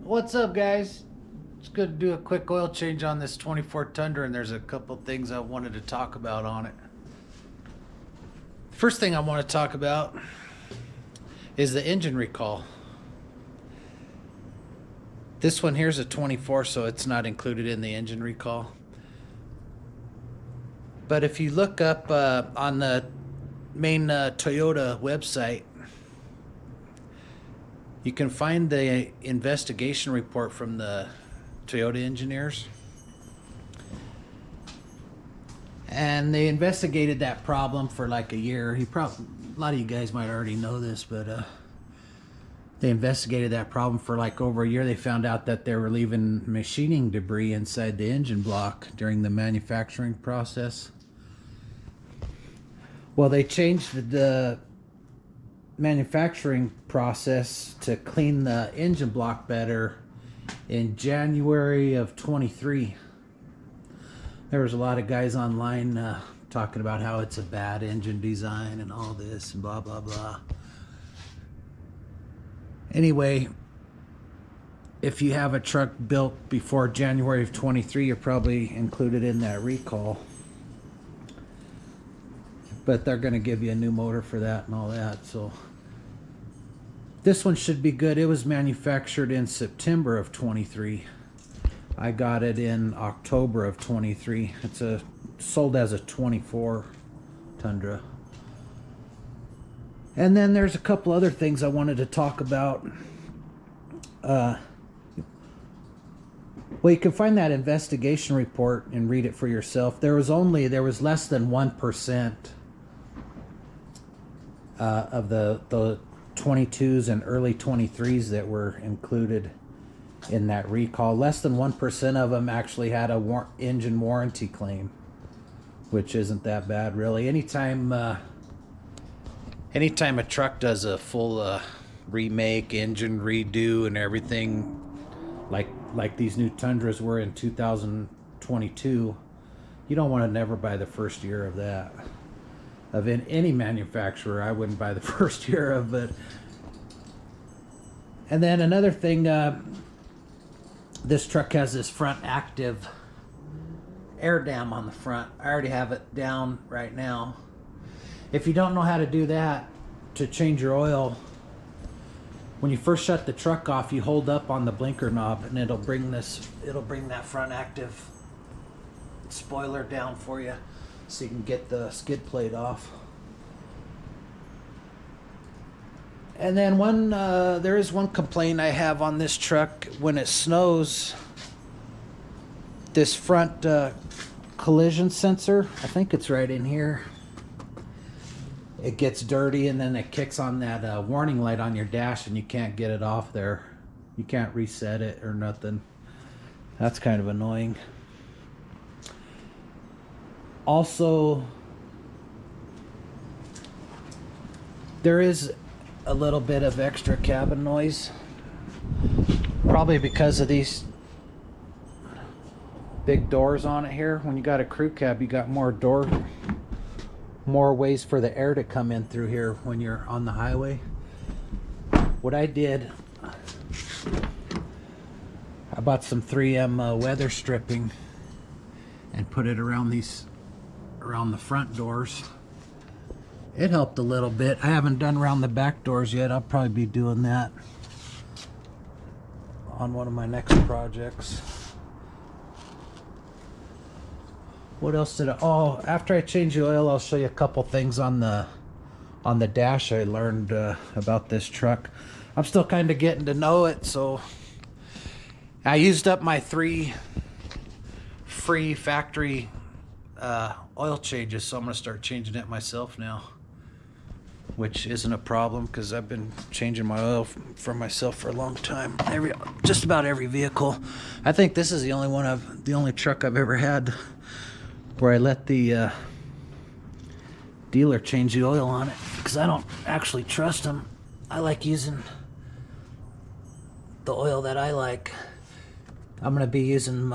What's up, guys? It's good to do a quick oil change on this 24 Tundra, and there's a couple things I wanted to talk about on it. First thing I want to talk about is the engine recall. This one here's a 24, so it's not included in the engine recall. But if you look up on the main Toyota website, you can find the investigation report from the Toyota engineers. And they investigated that problem for like a year. A lot of you guys might already know this, but they investigated that problem for like over a year. They found out that they were leaving machining debris inside the engine block during the manufacturing process. Well, they changed the manufacturing process to clean the engine block better in January of 23. There was a lot of guys online talking about how it's a bad engine design and all this and blah blah blah. Anyway, if you have a truck built before January of 23, you're probably included in that recall. But they're going to give you a new motor for that and all that, so this one should be good. It was manufactured in September of 23. I got it in October of 23. It's sold as a 24 Tundra. And then there's a couple other things I wanted to talk about. Well, you can find that investigation report and read it for yourself. There was less than 1% of the 22s and early 23s that were included in that recall. Less than 1% of them actually had a engine warranty claim, which isn't that bad, really. Anytime a truck does a full remake, engine redo, and everything, like these new Tundras were in 2022, you don't want to never buy the first year of that. Of any manufacturer, I wouldn't buy the first year of it. And then another thing, this truck has this front active air dam on the front. I already have it down right now. If you don't know how to do that, to change your oil, when you first shut the truck off, you hold up on the blinker knob and it'll bring that front active spoiler down for you, so you can get the skid plate off. And then there is one complaint I have on this truck. When it snows, this front collision sensor, I think it's right in here, it gets dirty, and then it kicks on that warning light on your dash, and you can't get it off there. You can't reset it or nothing. That's kind of annoying. Also, there is a little bit of extra cabin noise, probably because of these big doors on it here. When you got a crew cab, you got more ways for the air to come in through here when you're on the highway. What I did, I bought some 3M weather stripping and put it around the front doors. It helped a little bit. I haven't done around the back doors yet. I'll probably be doing that on one of my next projects. What else did after I change the oil, I'll show you a couple things on the dash I learned about this truck. I'm still kind of getting to know it, so I used up my 3 free factory oil changes, so I'm going to start changing it myself now, which isn't a problem because I've been changing my oil for myself for a long time. Just about every vehicle. I think this is the only truck I've ever had where I let the dealer change the oil on it, because I don't actually trust them. I like using the oil that I like. I'm going to be using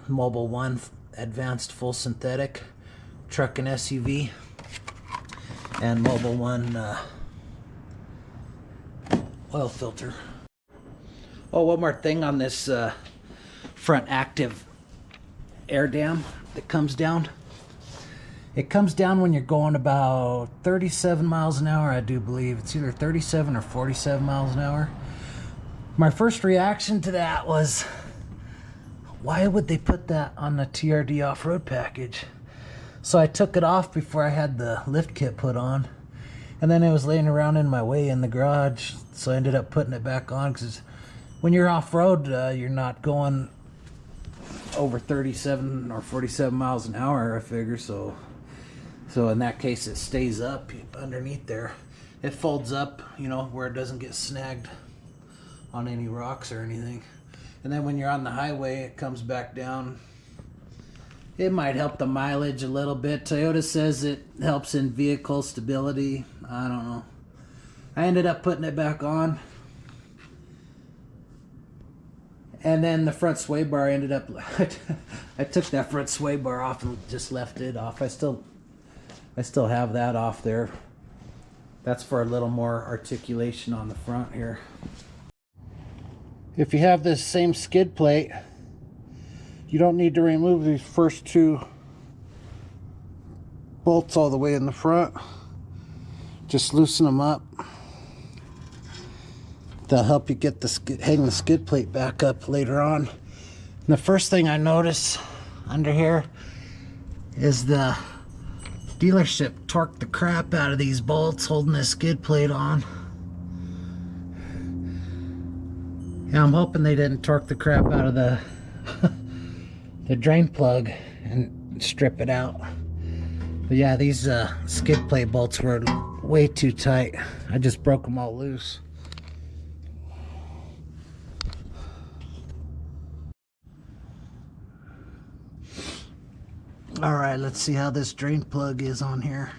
Mobil 1 Advanced Full Synthetic truck and SUV, and Mobil 1 oil filter. Oh, one more thing on this front active air dam that comes down. It comes down when you're going about 37 miles an hour, I do believe. It's either 37 or 47 miles an hour. My first reaction to that was, why would they put that on the TRD off-road package? So I took it off before I had the lift kit put on. And then it was laying around in my way in the garage. So I ended up putting it back on, because when you're off-road, you're not going over 37 or 47 miles an hour, I figure. So in that case, it stays up underneath there. It folds up, you know, where it doesn't get snagged on any rocks or anything. And then when you're on the highway, it comes back down. It might help the mileage a little bit. Toyota says it helps in vehicle stability. I don't know. I ended up putting it back on. And then the front sway bar ended up... I took that front sway bar off and just left it off. I still have that off there. That's for a little more articulation on the front here. If you have this same skid plate, you don't need to remove these first two bolts all the way in the front. Just loosen them up. They'll help you get hang the skid plate back up later on. And the first thing I notice under here is the dealership torqued the crap out of these bolts holding this skid plate on. Yeah, I'm hoping they didn't torque the crap out of the the drain plug and strip it out. But yeah, these skid plate bolts were way too tight. I just broke them all loose. All right, let's see how this drain plug is on here.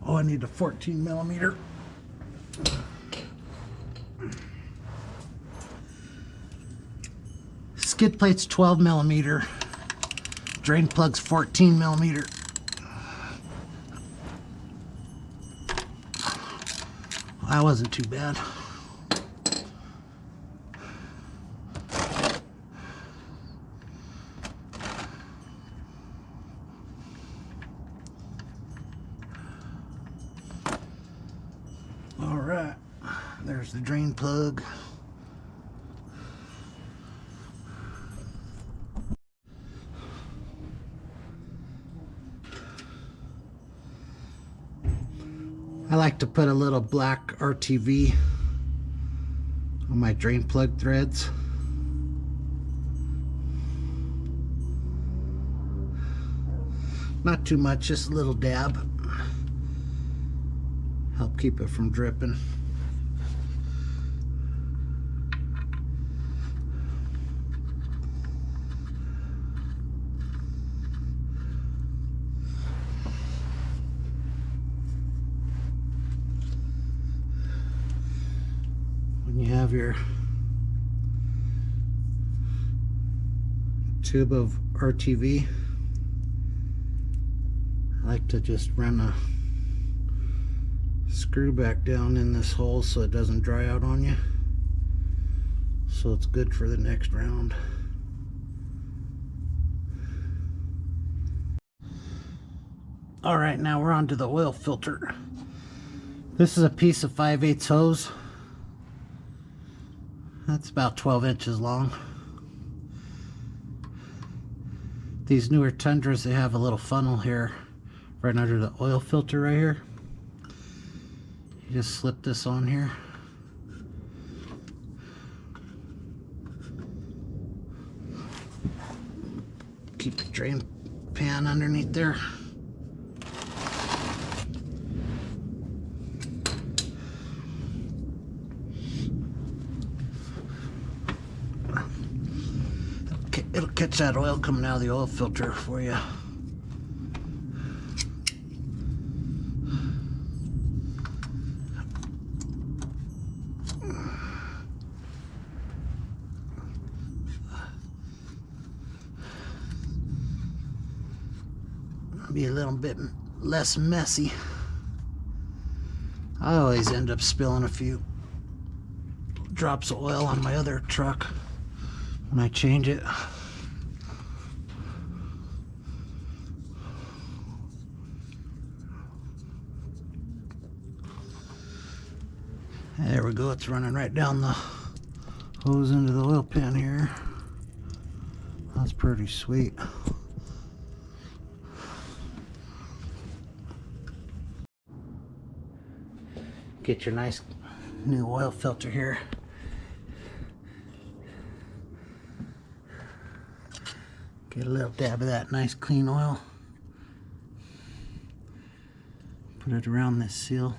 Oh, I need a 14 millimeter. Skid plate's 12 millimeter. Drain plug's 14 millimeter. That wasn't too bad. All right, there's the drain plug. I like to put a little black RTV on my drain plug threads. Not too much, just a little dab. Help keep it from dripping. When you have your tube of RTV, I like to just run a screw back down in this hole so it doesn't dry out on you, so it's good for the next round. All right, now we're on to the oil filter. This is a piece of 5/8 hose. That's about 12 inches long. These newer Tundras, they have a little funnel here right under the oil filter right here. You just slip this on here. Keep the drain pan underneath there. It'll catch that oil coming out of the oil filter for you. Be a little bit less messy. I always end up spilling a few drops of oil on my other truck when I change it. There we go, it's running right down the hose into the oil pan here. That's pretty sweet. Get your nice new oil filter here. Get a little dab of that nice clean oil. Put it around this seal.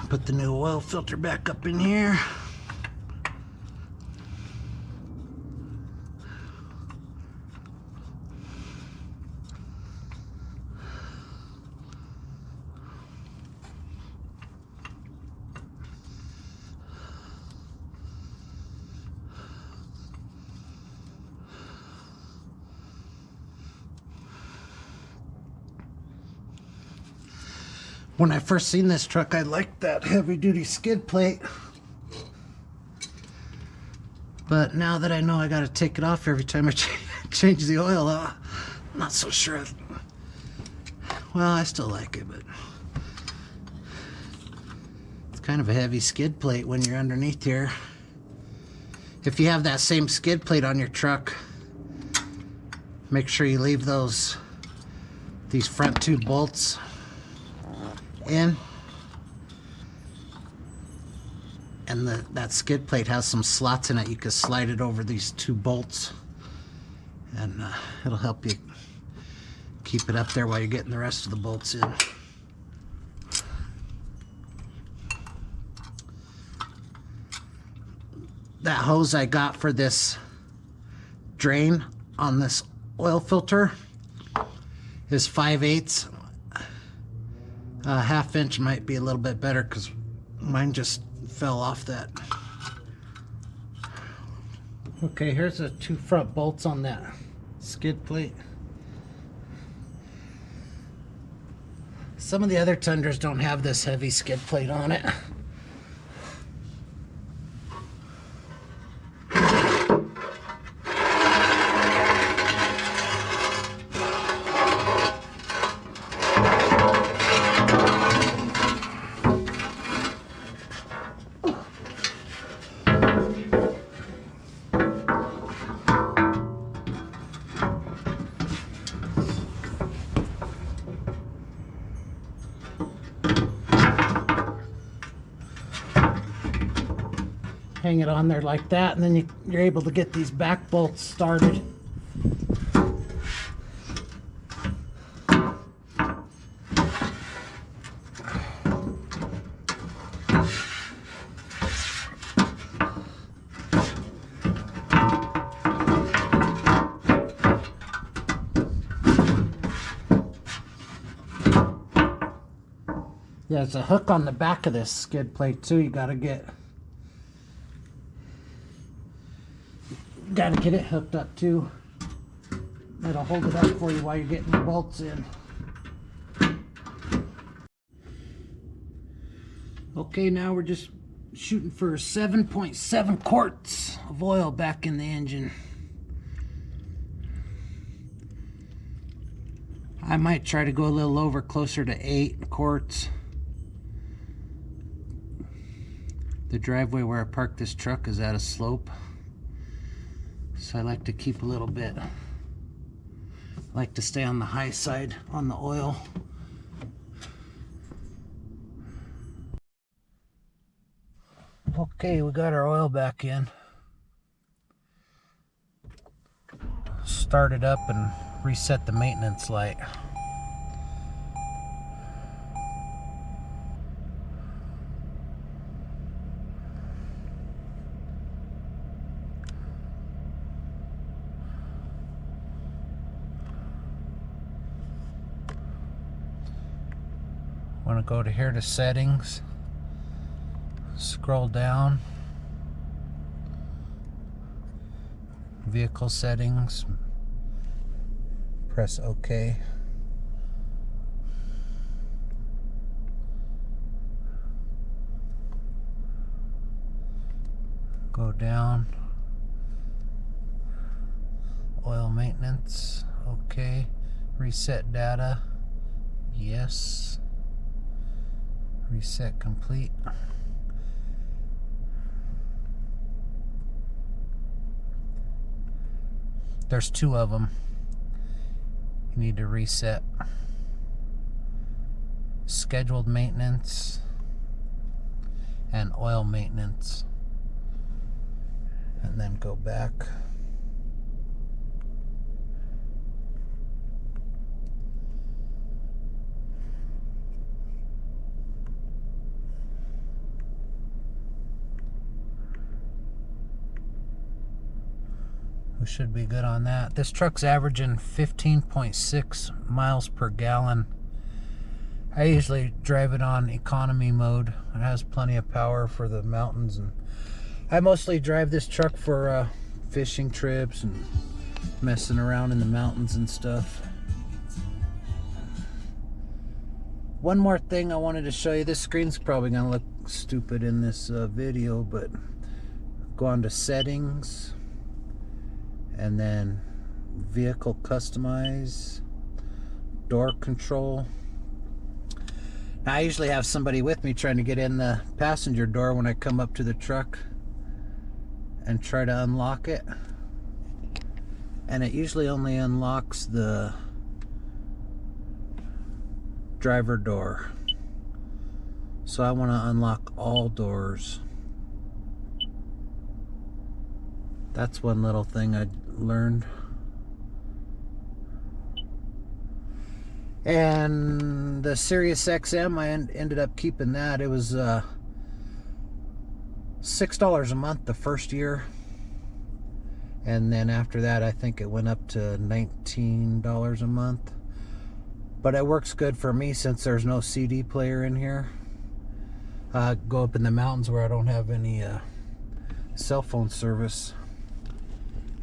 Put the new oil filter back up in here. When I first seen this truck, I liked that heavy-duty skid plate. But now that I know I gotta take it off every time I change the oil, I'm not so sure. Well, I still like it, but it's kind of a heavy skid plate when you're underneath here. If you have that same skid plate on your truck, make sure you leave these front two bolts in, and that skid plate has some slots in it. You can slide it over these two bolts, and it'll help you keep it up there while you're getting the rest of the bolts in. That hose I got for this drain on this oil filter is 5/8. Half inch might be a little bit better because mine just fell off that. Okay, here's the two front bolts on that skid plate. Some of the other Tundras don't have this heavy skid plate on it. Hang it on there like that, and then you're able to get these back bolts started. Yeah, there's a hook on the back of this skid plate too. You gotta get it hooked up too. That'll hold it up for you while you're getting the bolts in. Okay, now we're just shooting for 7.7 quarts of oil back in the engine. I might try to go a little over, closer to 8 quarts. The driveway where I parked this truck is at a slope, so I like to keep a little bit, like to stay on the high side on the oil. Okay, we got our oil back in. Start it up and reset the maintenance light. Want to go to here to settings, Scroll down. Vehicle settings. Press OK. Go down. Oil maintenance. OK. Reset data. Yes. Reset complete. There's two of them. You need to reset. Scheduled maintenance and oil maintenance. And then go back. We should be good on that. This truck's averaging 15.6 miles per gallon. I usually drive it on economy mode. It has plenty of power for the mountains, and I mostly drive this truck for fishing trips and messing around in the mountains and stuff. One more thing I wanted to show you. This screen's probably gonna look stupid in this video, but go on to settings and then vehicle customize, door control. Now, I usually have somebody with me trying to get in the passenger door when I come up to the truck and try to unlock it, and it usually only unlocks the driver door, so I want to unlock all doors. That's one little thing I learned. And the Sirius XM, I ended up keeping that. It was $6 a month the first year, and then after that I think it went up to $19 a month. But it works good for me since there's no CD player in here. Go up in the mountains where I don't have any cell phone service,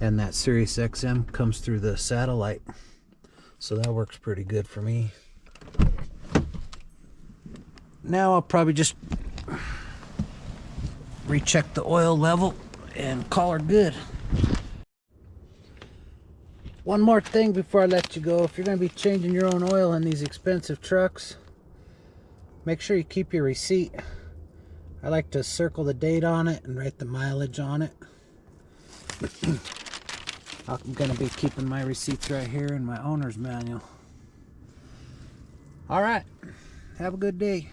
and that Sirius XM comes through the satellite, so that works pretty good for me. Now I'll probably just recheck the oil level and call her good. One more thing before I let you go. If you're going to be changing your own oil in these expensive trucks, make sure you keep your receipt. I like to circle the date on it and write the mileage on it. I'm going to be keeping my receipts right here in my owner's manual. Alright, have a good day.